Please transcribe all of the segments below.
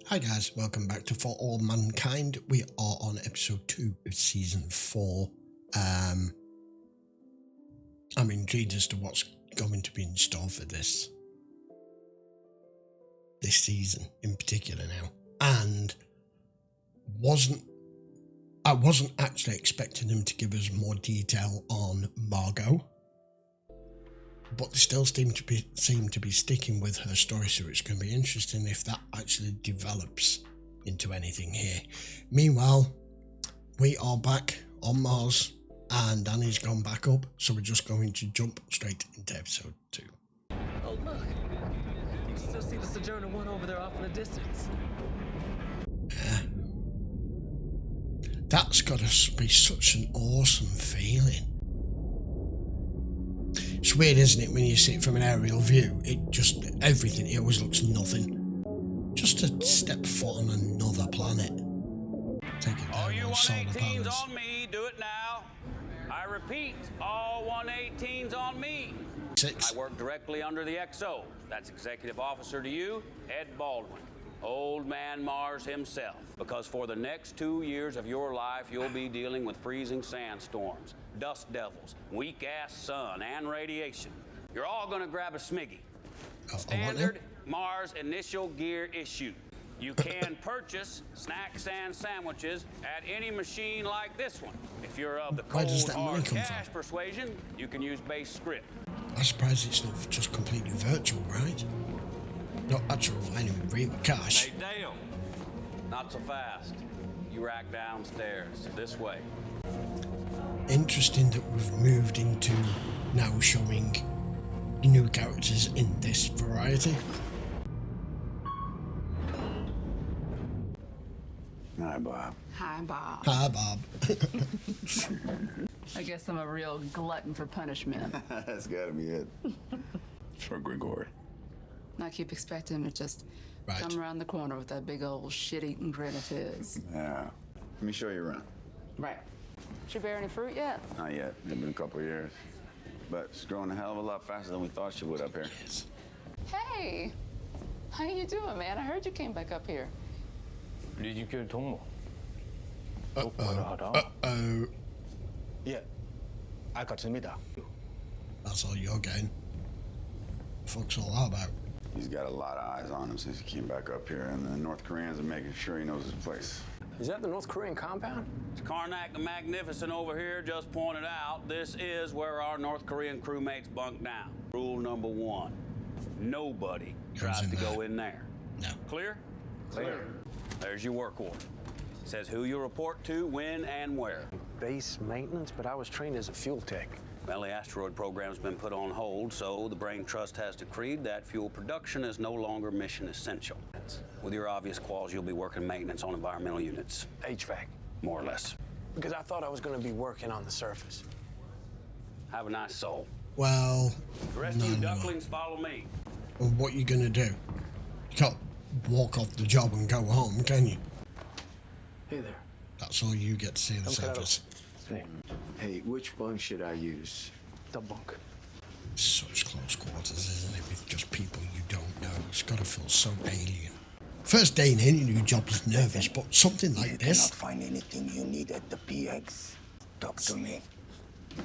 Hi guys, welcome back to For All Mankind. We are on episode 2 of season 4. I'm intrigued as to what's going to be in store for this season in particular now. And I wasn't actually expecting them to give us more detail on Margot, but they still seem to be sticking with her story, so it's going to be interesting if that actually develops into anything here. Meanwhile, we are back on Mars and Danny's gone back up, so we're just going to jump straight into episode 2. Oh look, you can still see the Sojourner 1 over there off in the distance. Yeah. That's got to be such an awesome feeling. It's weird, isn't it, when you see it from an aerial view? It always looks nothing. Just to step foot on another planet. Take it down. All you on solar 118s panels. on me, do it now. I repeat, all 118s on me. 6. I work directly under the XO. That's executive officer to you, Ed Baldwin. Old man Mars himself. Because for the next 2 years of your life, you'll be dealing with freezing sandstorms, dust devils, weak-ass sun, and radiation. You're all gonna grab a Smiggy. Standard Mars initial gear issue. You can purchase snacks and sandwiches at any machine like this one. If you're of the cold hard cash persuasion, you can use base script. I'm surprised it's not just completely virtual, right? Not actual, anyway, real cash. Hey, Dale. Not so fast. You rack downstairs, this way. Interesting that we've moved into now showing new characters in this variety. Hi, Bob. Hi, Bob. Hi, Bob. I guess I'm a real glutton for punishment. That's gotta be it. For Grigori. I keep expecting him to just come around the corner with that big old shit-eating grin of his. Yeah. Let me show you around. Right. Did you bear any fruit yet? Not yet. It's been a couple of years. But it's growing a hell of a lot faster than we thought she would up here. Yes. Hey! How you doing, man? I heard you came back up here. Uh-oh. 예, 알겠습니다. That's all you're getting. Fuck's all that about? He's got a lot of eyes on him since he came back up here, and the North Koreans are making sure he knows his place. Is that the North Korean compound? As Karnak the Magnificent over here just pointed out, this is where our North Korean crewmates bunk down. Rule number 1, nobody tries to go in there. No. Clear? Clear. There's your work order. Says who you report to, when, and where. Base maintenance, but I was trained as a fuel tech. Well, the asteroid program's been put on hold, so the Brain Trust has decreed that fuel production is no longer mission essential. With your obvious quals, you'll be working maintenance on environmental units. HVAC. More or less. Because I thought I was going to be working on the surface. Have a nice soul. Well, The rest of you ducklings follow me. well, what are you going to do? You can't walk off the job and go home, can you? Hey there. That's all you get to see the surface. Hey, which bunk should I use? The bunk. Such close quarters, isn't it, with just people you don't know? It's got to feel so alien. First day in any new job is nervous, but something like this. If you cannot find anything you need at the PX, talk to me.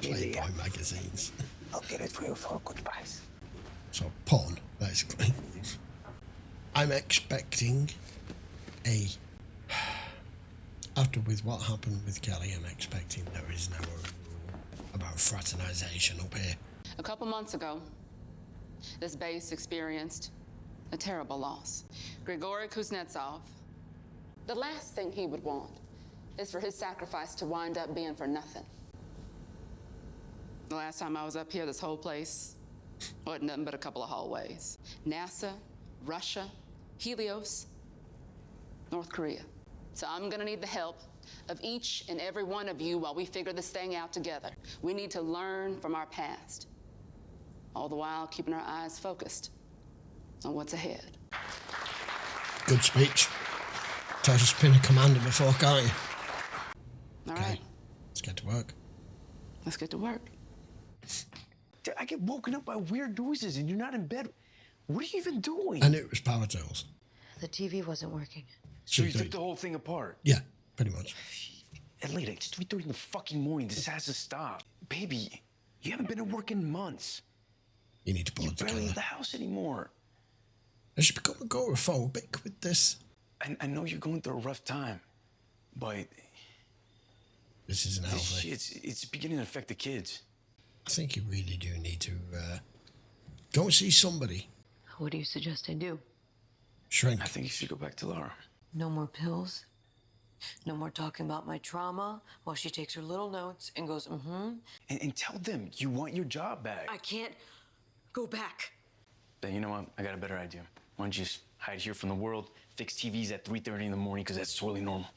Playboy magazines. I'll get it for you for a good price. So, porn, basically. I'm expecting after with what happened with Kelly, I'm expecting there is no rule about fraternization up here. A couple months ago, this base experienced a terrible loss. Grigory Kuznetsov, the last thing he would want is for his sacrifice to wind up being for nothing. The last time I was up here, this whole place wasn't nothing but a couple of hallways. NASA, Russia, Helios, North Korea. So I'm gonna need the help of each and every one of you while we figure this thing out together. We need to learn from our past, all the while keeping our eyes focused on what's ahead. Good speech. Tell us to been a commander before, can't you? All right, Let's get to work. let's get to work. I get woken up by weird noises and you're not in bed. What are you even doing? And it was power tools. the TV wasn't working. So you took the whole thing apart? Yeah, pretty much. Elena, it's 3:30 in the fucking morning. This has to stop. Baby, you haven't been at work in months. You need to pull it You're barely together. in the house anymore. I should become agoraphobic with this. I know you're going through a rough time, but This isn't healthy. it's beginning to affect the kids. I think you really do need to go and see somebody. What do you suggest I do? Shrink. I think you should go back to Laura. No more pills? No more talking about my trauma while she takes her little notes and goes, And tell them you want your job back. I can't go back. Then you know what? I got a better idea. Why don't you just hide here from the world, fix TVs at 3:30 in the morning, because that's totally normal.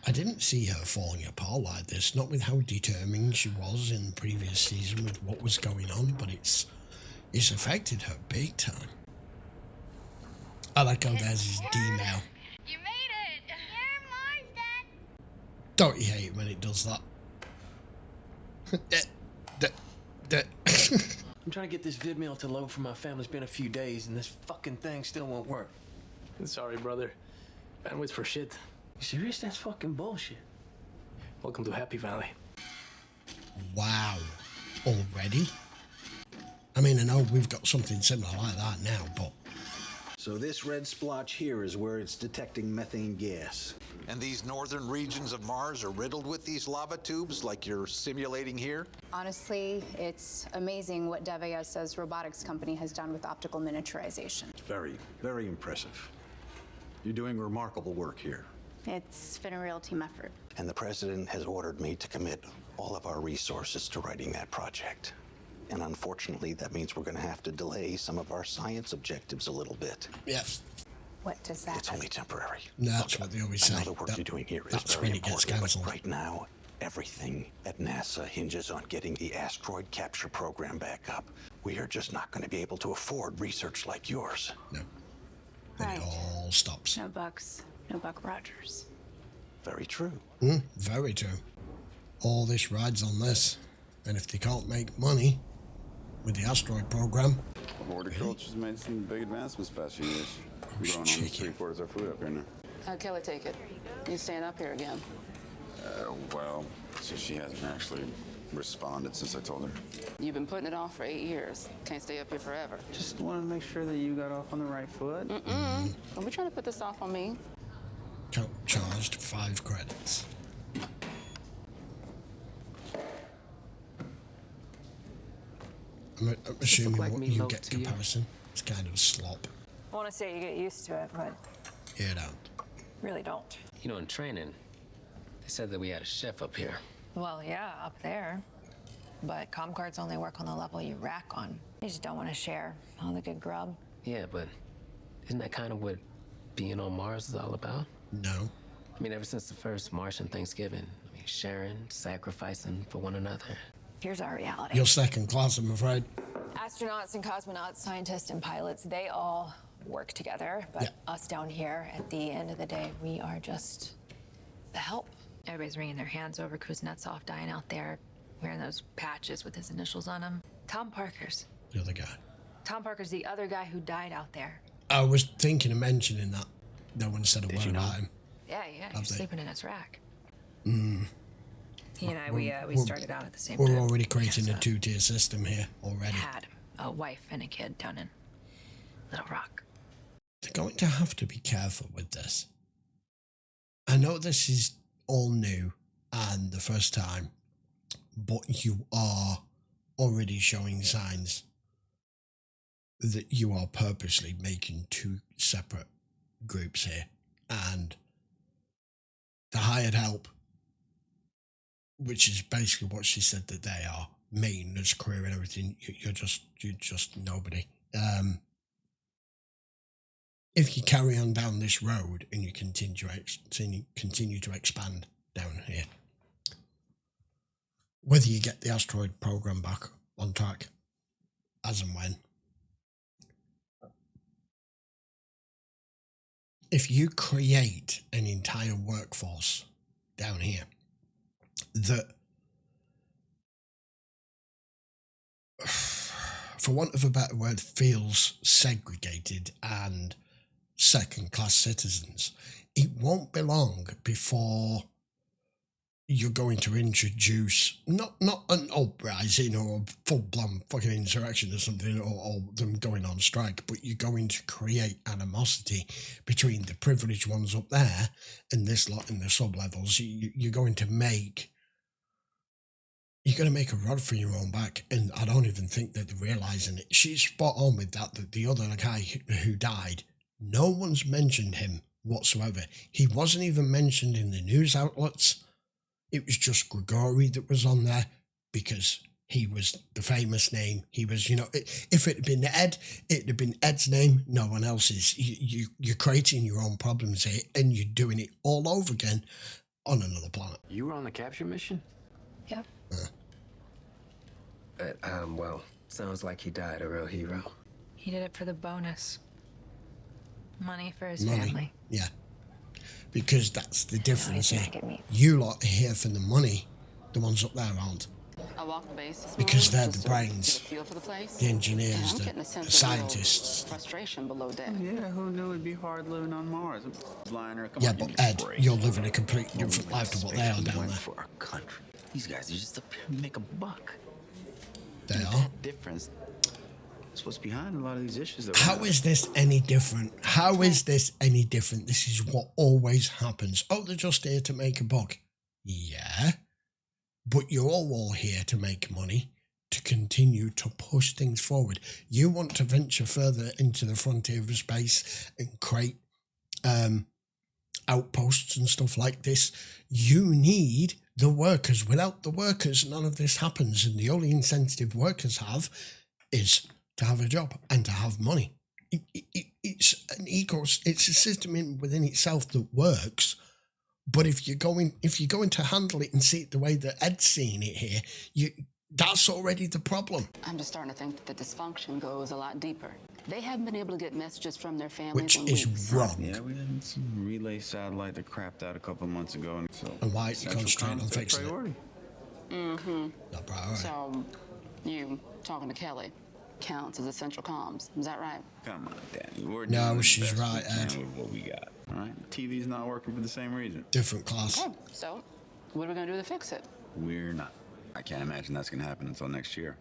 I didn't see her falling apart like this, not with how determined she was in the previous season with what was going on, but it's affected her big time. I like how there's his D-mail. You made it! You're Mars, Dad! Don't you hate it when it does that? I'm trying to get this vid mail to load for my family. It's been a few days, and this fucking thing still won't work. Sorry, brother. Bandwidth for shit. You serious? That's fucking bullshit. Welcome to Happy Valley. Wow. Already? I mean, I know we've got something similar like that now, but... So this red splotch here is where it's detecting methane gas. And these northern regions of Mars are riddled with these lava tubes like you're simulating here? Honestly, it's amazing what Devia's robotics company has done with optical miniaturization. Very, very impressive. You're doing remarkable work here. It's been a real team effort. And the president has ordered me to commit all of our resources to writing that project. And unfortunately, that means we're going to have to delay some of our science objectives a little bit. Yes. What does that It's only temporary. No, that's what they always say. I know the work you're doing here is That's very when it gets important, but cancelled. right now, everything at NASA hinges on getting the asteroid capture program back up. We are just not going to be able to afford research like yours. No. Then it all stops. No Bucks, no Buck Rogers. Very true. Very true. All this rides on this. And if they can't make money with the asteroid program... Horticulture's made some big advancements past few years. We're growing almost 3/4 of our food up here now. Kelly, take it. You stand up here again. Well, so she hasn't actually responded since I told her. You've been putting it off for 8 years. Can't stay up here forever. Just wanted to make sure that you got off on the right foot. Are we trying to put this off on me? Charged 5 credits. I'm assuming like what me you low get to you? comparison. It's kind of a slop. I want to say you get used to it, but You don't. really don't. You know, in training, they said that we had a chef up here. Well, yeah, up there. But comm cards only work on the level you rack on. You just don't want to share all the good grub. Yeah, but isn't that kind of what being on Mars is all about? No. I mean, ever since the first Martian Thanksgiving, I mean, sharing, sacrificing for one another. Here's our reality. You're second class, I'm afraid. Astronauts and cosmonauts, scientists and pilots, they all work together. But us down here, at the end of the day, we are just the help. Everybody's wringing their hands over Kuznetsov dying out there, wearing those patches with his initials on them. Tom Parker's. The other guy. Tom Parker's the other guy who died out there. I was thinking of mentioning that. No one said a word about him. Yeah, he's sleeping in his rack. Mm. He and I, we started out at the same We're time. already creating a 2-tier system here already. Had a wife and a kid down in Little Rock. They're going to have to be careful with this. I know this is all new and the first time, but you are already showing signs that you are purposely making 2 separate groups here. And the hired help, which is basically what she said that they are, maintenance crew and everything, you're just nobody. If you carry on down this road and you continue to expand down here, whether you get the asteroid program back on track, as and when, if you create an entire workforce down here that for want of a better word, feels segregated and second-class citizens. It won't be long before you're going to introduce not an uprising or a full-blown fucking insurrection or something, or them going on strike, but you're going to create animosity between the privileged ones up there and this lot in the sub-levels. You're going to make a rod for your own back, and I don't even think that they're realising it. She's spot on with that the other guy who died, no one's mentioned him whatsoever. He wasn't even mentioned in the news outlets. It was just Grigori that was on there because he was the famous name. He was, if it had been Ed, it'd have been Ed's name, no one else's. You're creating your own problems here, and you're doing it all over again on another planet. You were on the capture mission? Yep. Well, sounds like he died a real hero. He did it for the bonus. Money for his family. Yeah. Because that's the difference here. You lot are here for the money. The ones up there aren't. I walked the base this Because morning they're the brains, feel for the place. the engineers, I'm the getting a sense of scientists. frustration below deck. Yeah, who knew it'd be hard living on Mars? Liner, come Yeah, on, but give me a Ed, break. you're living a completely different life to what they are down there. For our country. These guys are just up here to make a buck. They are. That difference. That's what's behind a lot of these issues. That How is this any different? How is this any different? This is what always happens. Oh, they're just here to make a buck. Yeah. But you're all here to make money, to continue to push things forward. You want to venture further into the frontier of space and create outposts and stuff like this. You need the workers. Without the workers, none of this happens. And the only incentive workers have is to have a job and to have money. It's it's a system within itself that works. But if you're going to handle it and see it the way that Ed's seeing it here, that's already the problem. I'm just starting to think that the dysfunction goes a lot deeper. They haven't been able to get messages from their families Which in is weeks. wrong. Yeah, we had some relay satellite that crapped out a couple of months ago. And so And why aren't you concentrating on fixing it? Mm-hmm. Not priority. So, you talking to Kelly counts as essential comms. Is that right? Come on, Danny. We're No, doing the she's best we right, can Ed. with what we got. All right, TV's not working for the same reason. Different class. Okay, so what are we gonna do to fix it? We're not. I can't imagine that's gonna happen until next year.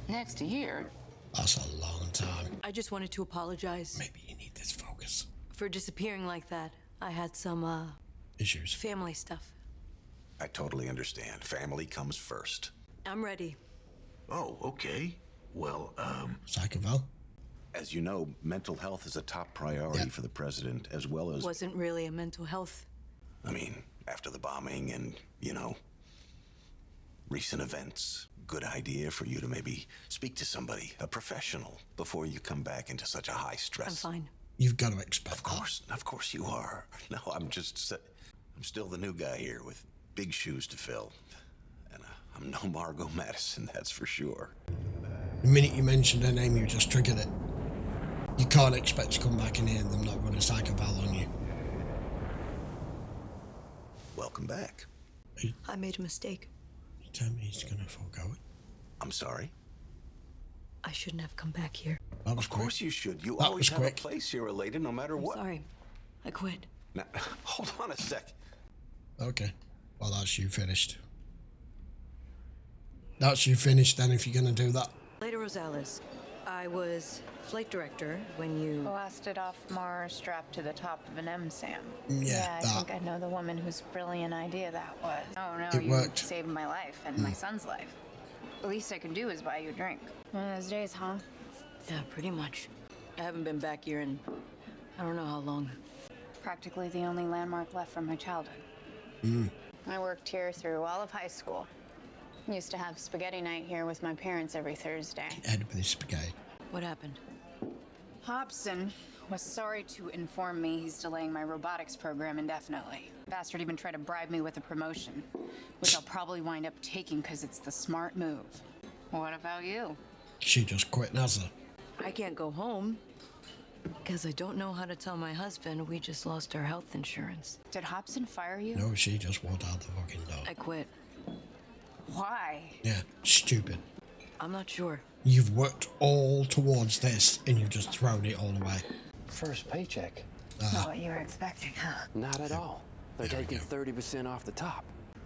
Next year? That's a long time. I just wanted to apologize. Maybe you need this focus. For disappearing like that. I had some, issues. Family stuff. I totally understand. Family comes first. I'm ready. Oh, okay. Well, Psychoval? as you know, mental health is a top priority for the president, as well as... Wasn't really a mental health. I mean, after the bombing and, recent events, good idea for you to maybe speak to somebody, a professional, before you come back into such a high stress. I'm fine. You've got to expect Of course you are. No, I'm still the new guy here with big shoes to fill. And I'm no Margot Madison, that's for sure. The minute you mentioned her name, you just triggered it. You can't expect to come back in here and them not run a psychoval on you. Welcome back. I made a mistake. You tell me he's going to forego it. I'm sorry? I shouldn't have come back here. That was Of course you should. You That always was have quick. a place here, Elena, no matter I'm what. sorry. I quit. Now, hold on a sec. Okay. Well, that's you finished. That's you finished then if you're going to do that. Leda Rosales. I was flight director when you... Blasted off Mars strapped to the top of an M-SAM. Yeah, I that. think I know the woman whose brilliant idea that was. Oh no, It you worked. saved my life and my son's life. The least I can do is buy you a drink. One of those days, huh? Yeah, pretty much. I haven't been back here in... I don't know how long. Practically the only landmark left from my childhood. I worked here through all of high school. Used to have spaghetti night here with my parents every Thursday. Ed with his spaghetti. What happened? Hobson was sorry to inform me he's delaying my robotics program indefinitely. Bastard even tried to bribe me with a promotion, which I'll probably wind up taking because it's the smart move. What about you? She just quit NASA. I can't go home because I don't know how to tell my husband we just lost our health insurance. Did Hobson fire you? No, she just walked out the fucking door. I quit. Why? Yeah, stupid. I'm not sure. You've worked all towards this and you've just thrown it all away. First paycheck. Not what you were expecting, huh? Not at all. They're taking 30% off the top.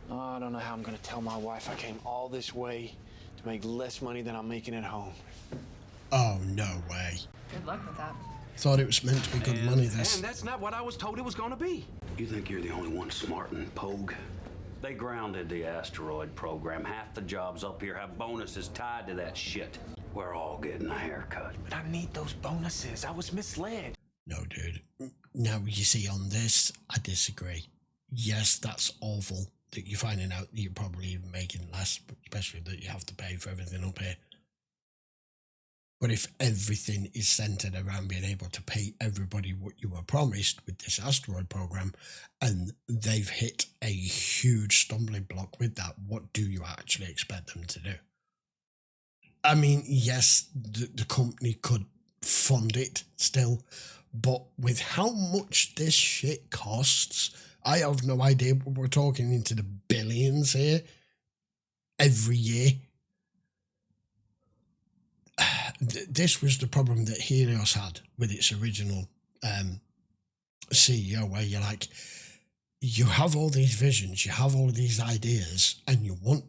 Oh, I don't know how I'm gonna tell my wife I came all this way to make less money than I'm making at home. Oh, no way. Good luck with that. Thought it was meant to be good money, this. And that's not what I was told it was gonna be. You think you're the only one smart and pogue? They grounded the asteroid program. Half the jobs up here have bonuses tied to that shit. We're all getting a haircut. But I need those bonuses. I was misled. No, dude. Now, you see, on this, I disagree. Yes, that's awful that you're finding out that you're probably even making less, especially that you have to pay for everything up here. But if everything is centered around being able to pay everybody what you were promised with this asteroid program, and they've hit a huge stumbling block with that, what do you actually expect them to do? I mean, yes, the company could fund it still, but with how much this shit costs, I have no idea, but we're talking into the billions here every year. This was the problem that Helios had with its original CEO, where you're like, you have all these visions, you have all of these ideas, and you want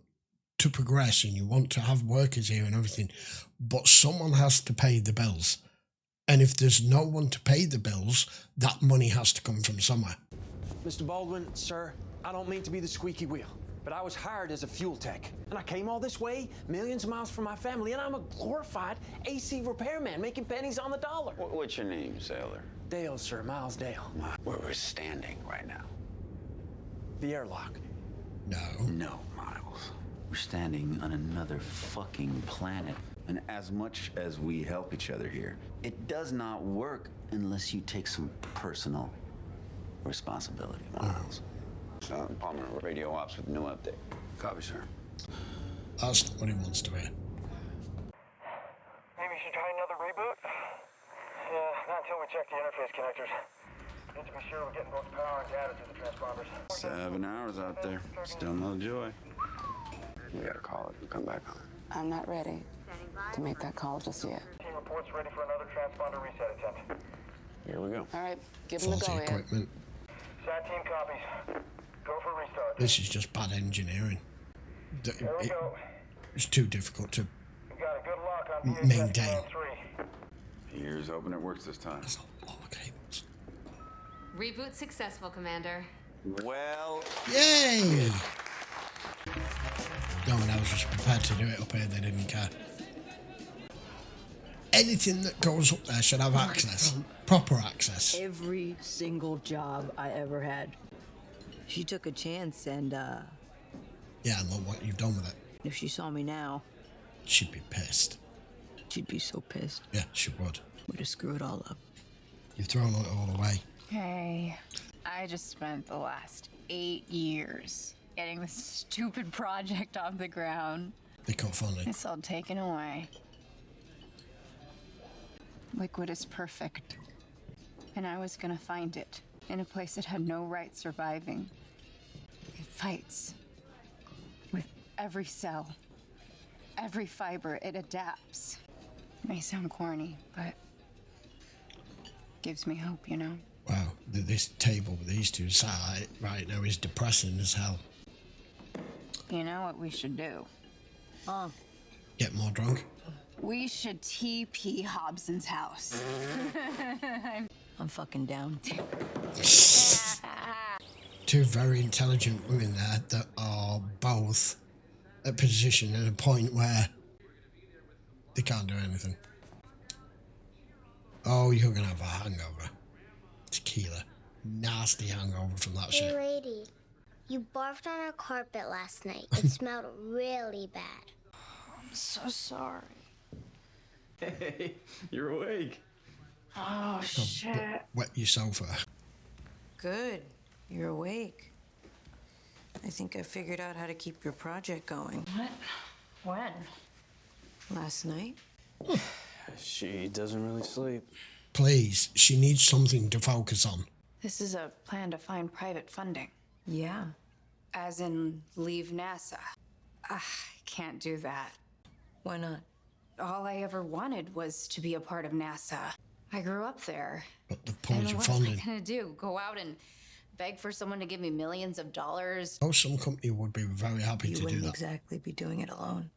to progress and you want to have workers here and everything, but someone has to pay the bills. And if there's no one to pay the bills, that money has to come from somewhere. Mr. Baldwin, sir, I don't mean to be the squeaky wheel, but I was hired as a fuel tech. And I came all this way, millions of miles from my family, and I'm a glorified AC repairman making pennies on the dollar. What's your name, sailor? Dale, sir, Miles Dale. Where we're standing right now. The airlock. No, Miles. We're standing on another fucking planet. And as much as we help each other here, it does not work unless you take some personal responsibility, Miles. Palmer, radio ops with no update. Copy, sir. That's not what he wants to hear. Maybe you should try another reboot? Yeah, not until we check the interface connectors. Need to be sure we're getting both power and data to the transponders. 7 hours out there. Still no joy. We gotta call it and come back home. I'm not ready to make that call just yet. Team reports ready for another transponder reset attempt. Here we go. All right, give him the Faulty go ahead. equipment. SAT team copies. Go for restart. This is just bad engineering. There we go. It's too difficult to We got a good lock on maintain. 3. Here's hoping it works this time. There's a lot of cables. Reboot successful, Commander. Well, Yay! No one else was prepared to do it up here, they didn't care. Anything that goes up there should have access. Proper access. Every single job I ever had. She took a chance and, Yeah, and look what you've done with it. if she saw me now, She'd be pissed. she'd be so pissed. Yeah, she would. Would have screwed all up. You've thrown it all away. Hey, I just spent the last 8 years getting this stupid project off the ground. They can't find it. It's all taken away. Liquid is perfect. And I was gonna find it in a place that had no right surviving. It fights with every cell, every fiber. It adapts. It may sound corny, but gives me hope, you know? Wow, this table with these two sat right now is depressing as hell. You know what we should do? Get more drunk. We should TP Hobson's house. I'm fucking down. Two very intelligent women there that are both at position at a point where they can't do anything. Oh, you're gonna have a hangover. Tequila. Nasty hangover from that Hey, shit. lady, you barfed on our carpet last night. It smelled really bad. I'm so sorry. Hey, you're awake. Oh, shit. Wet your sofa. Good. You're awake. I think I figured out how to keep your project going. What? When? Last night. She doesn't really sleep. Please, she needs something to focus on. This is a plan to find private funding. Yeah. As in, leave NASA. I can't do that. Why not? All I ever wanted was to be a part of NASA. I grew up there. But the pulled And your what am I funding. gonna do? Go out and beg for someone to give me millions of dollars? Oh, some company would be very happy You to do wouldn't that. exactly be doing it alone.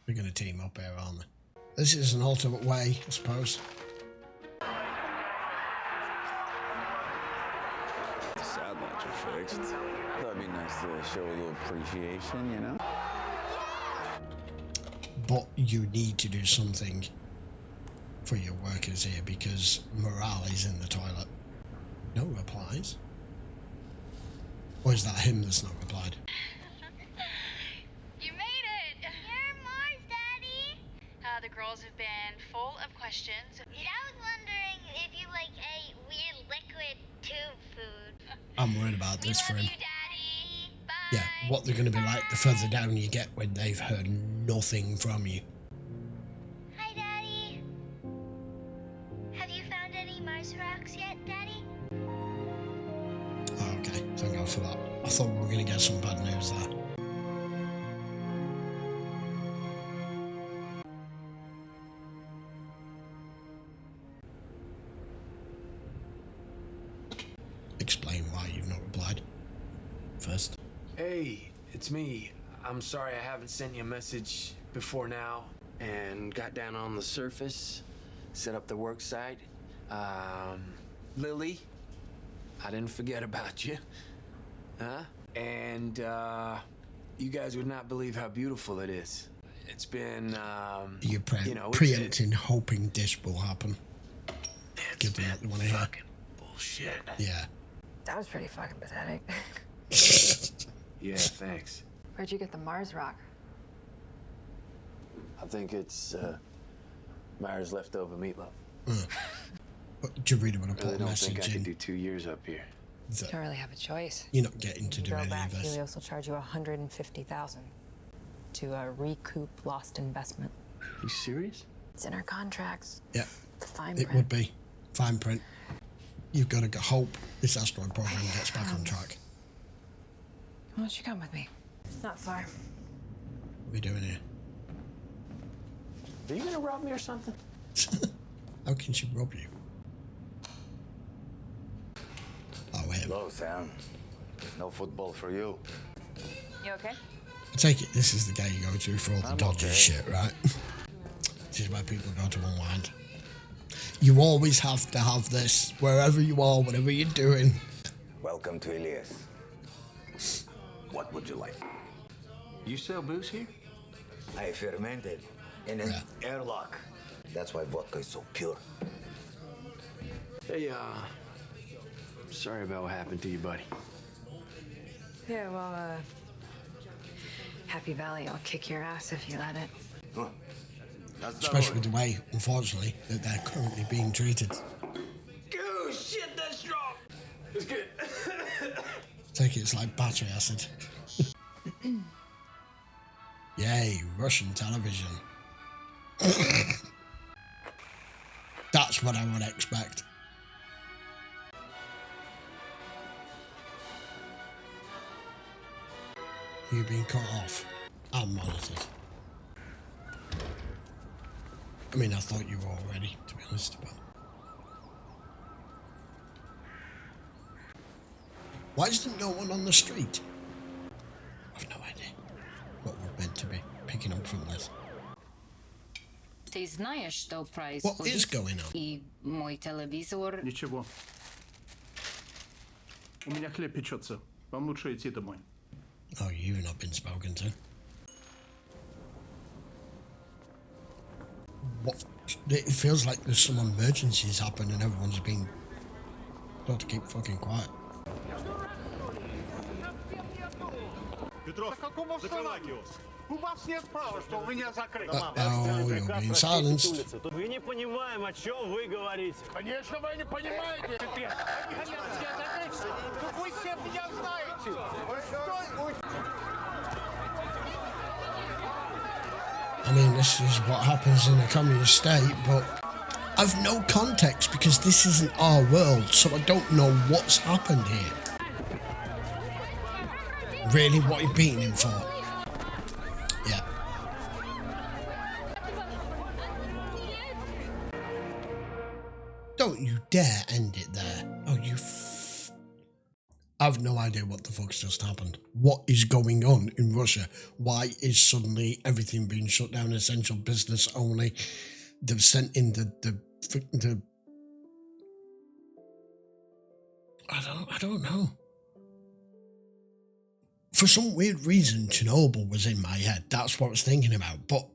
We're going to team up here, aren't we? This is an ultimate way, I suppose. The satellites are fixed. That'd be nice to show a little appreciation, you know? But you need to do something for your workers here because morale is in the toilet. No replies. Or is that him that's not replied? You made it! You're Mars, Daddy! The girls have been full of questions. I was wondering if you ate weird liquid tube food. I'm worried about this for him. You, Daddy. Bye. Yeah, what they're going to be like the further down you get when they've heard nothing from you. Hi, Daddy. Have you found any Mars rocks yet, Daddy? Oh, okay, thank God for that. I thought we were going to get some bad news there. Explain why you've not replied first. Hey, it's me. I'm sorry I haven't sent you a message before now and got down on the surface, set up the work site. Lily, I didn't forget about you. Huh? And, you guys would not believe how beautiful it is. It's been, You're it's preempting, hoping this will happen. Give them what they want to hear. bullshit. Yeah. That was pretty fucking pathetic. Yeah, thanks. Where'd you get the Mars rock? I think it's, Myra's leftover meatloaf. But do you really want to Really put a don't think I message could in? do 2 years up here. You don't really have a choice. You're not getting to You do go any back, of this. Helios will charge you $150,000 to recoup lost investment. You serious? It's in our contracts. Yeah, The fine it print. would be. Fine print. You've got to hope this asteroid program gets back on track. Why don't you come with me? It's not far. What are we doing here? Are you gonna rob me or something? How can she rob you? Oh, him. Hello, Sam. There's no football for you. You okay? I take it this is the guy you go to for all the I'm dodgy okay. shit, right? This is where people go to unwind. You always have to have this, wherever you are, whatever you're doing. Welcome to Helios. What would you like? You sell booze here? I fermented in an airlock. That's why vodka is so pure. Hey, sorry about what happened to you, buddy. Yeah, well, Happy Valley, I'll kick your ass if you let it. Huh. That's not Especially what- with the way, unfortunately, that they're currently being treated. Oh, shit, that's strong. It's good. Take it, it's like battery acid. Yay, Russian television. That's what I would expect. You've been cut off and monitored. I mean, I thought you were already, to be honest, but... Why is there no one on the street? I've no idea what we're meant to be picking up from this. Ты знаешь, что происходит? What is going on? И мой телевизор... Ничего. У меня хлеб печется. Вам лучше идти домой. Oh, you've not been spoken to. What? It feels like there's some emergencies happened and everyone's been told to keep fucking quiet. Петров, закрывайте его. У вас нет права, что у меня закрыто. Oh, you're being silenced. Мы не понимаем, о чем вы говорите. Конечно, вы не понимаете. Вы все меня знаете. I mean, this is what happens in a communist state, but I've no context because this isn't our world, so I don't know what's happened here. Really, what are you beating him for? Yeah. Don't you dare end it there. Oh, you I have no idea what the fuck's just happened. What is going on in Russia? Why is suddenly everything being shut down, essential business only? They've sent in the I don't know. For some weird reason, Chernobyl was in my head. That's what I was thinking about. But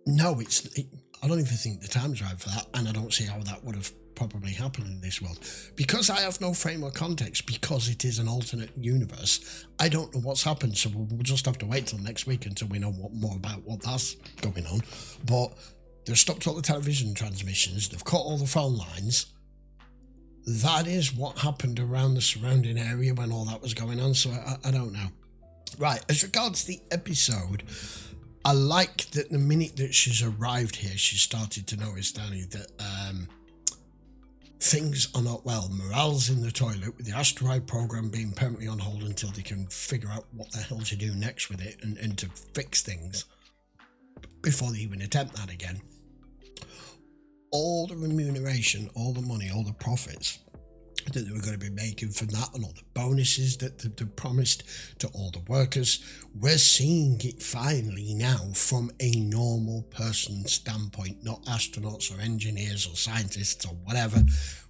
no, I don't even think the time's right for that, and I don't see how that would have probably happened in this world. Because I have no frame or context, because it is an alternate universe, I don't know what's happened, so we'll just have to wait till next week until we know more about what that's going on. But they've stopped all the television transmissions, they've cut all the phone lines. That is what happened around the surrounding area when all that was going on, so I don't know. Right, as regards the episode, I like that the minute that she's arrived here, she started to notice, Danny, that things are not well. Morale's in the toilet, with the asteroid program being permanently on hold until they can figure out what the hell to do next with it and to fix things before they even attempt that again. All the remuneration, all the money, all the profits that they were going to be making from that, and all the bonuses that they promised to all the workers, we're seeing it finally now from a normal person standpoint, not astronauts or engineers or scientists or whatever.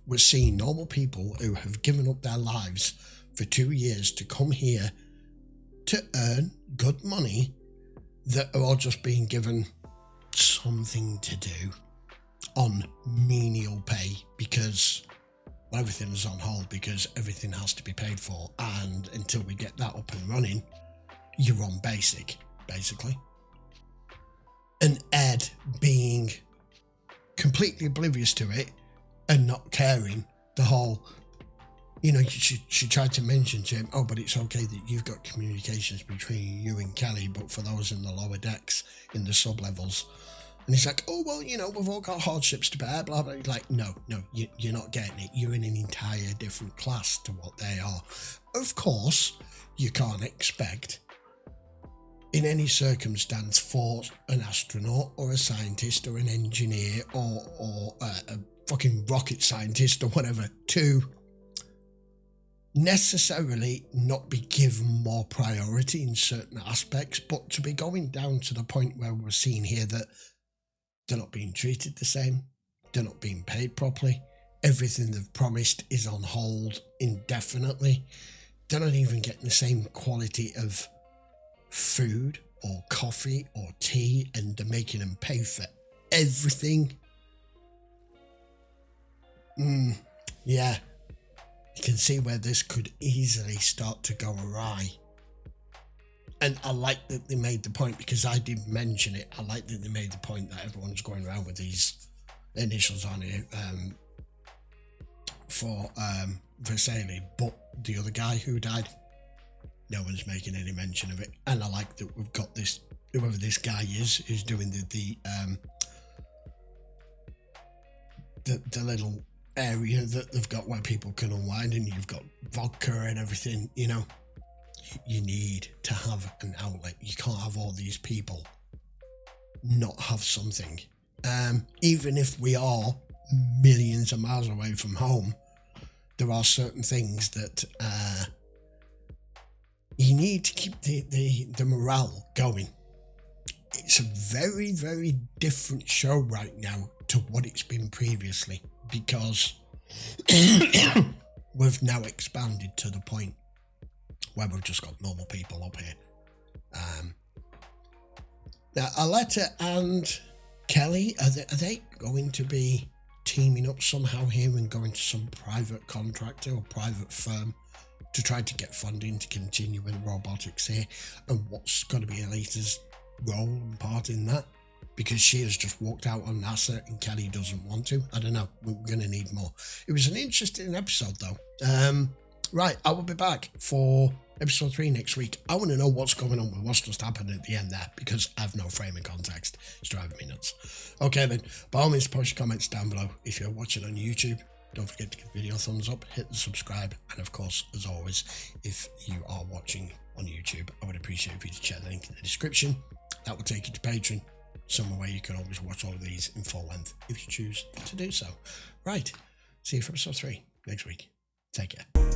We're seeing normal people who have given up their lives for 2 years to come here to earn good money, that are all just being given something to do on menial pay, because everything is on hold, because everything has to be paid for, and until we get that up and running, you're on basic, basically. And Ed being completely oblivious to it and not caring, the whole, she tried to mention to him, oh, but it's okay that you've got communications between you and Kelly, but for those in the lower decks, in the sub-levels. And he's like, oh, well, we've all got hardships to bear, blah, blah. He's like, no, you're not getting it. You're in an entire different class to what they are. Of course, you can't expect, in any circumstance, for an astronaut or a scientist or an engineer or a fucking rocket scientist or whatever to necessarily not be given more priority in certain aspects, but to be going down to the point where we're seeing here that they're not being treated the same, they're not being paid properly, everything they've promised is on hold indefinitely, they're not even getting the same quality of food or coffee or tea, and they're making them pay for everything. Yeah, you can see where this could easily start to go awry. And I like that they made the point, because I did mention it. I like that they made the point that everyone's going around with these initials on here for Vasily, but the other guy who died, no one's making any mention of it. And I like that we've got this, whoever this guy is doing the little area that they've got where people can unwind, and you've got vodka and everything, You need to have an outlet. You can't have all these people not have something. Even if we are millions of miles away from home, there are certain things that you need to keep the morale going. It's a very, very different show right now to what it's been previously, because we've now expanded to the point where we've just got normal people up here. Now, Aletta and Kelly, are they going to be teaming up somehow here and going to some private contractor or private firm to try to get funding to continue with robotics here? And what's going to be Alita's role and part in that? Because she has just walked out on NASA and Kelly doesn't want to. I don't know. We're going to need more. It was an interesting episode, though. Right, I will be back for episode 3 next week. I want to know what's going on with what's just happened at the end there, because I have no frame of context. It's driving me nuts. Okay then, by all means, post your comments down below. If you're watching on YouTube, don't forget to give the video a thumbs up, hit the subscribe, and of course, as always, if you are watching on YouTube, I would appreciate if you to check the link in the description. That will take you to Patreon, somewhere where you can always watch all of these in full length if you choose to do so. Right, See you for episode 3 next week. Take care.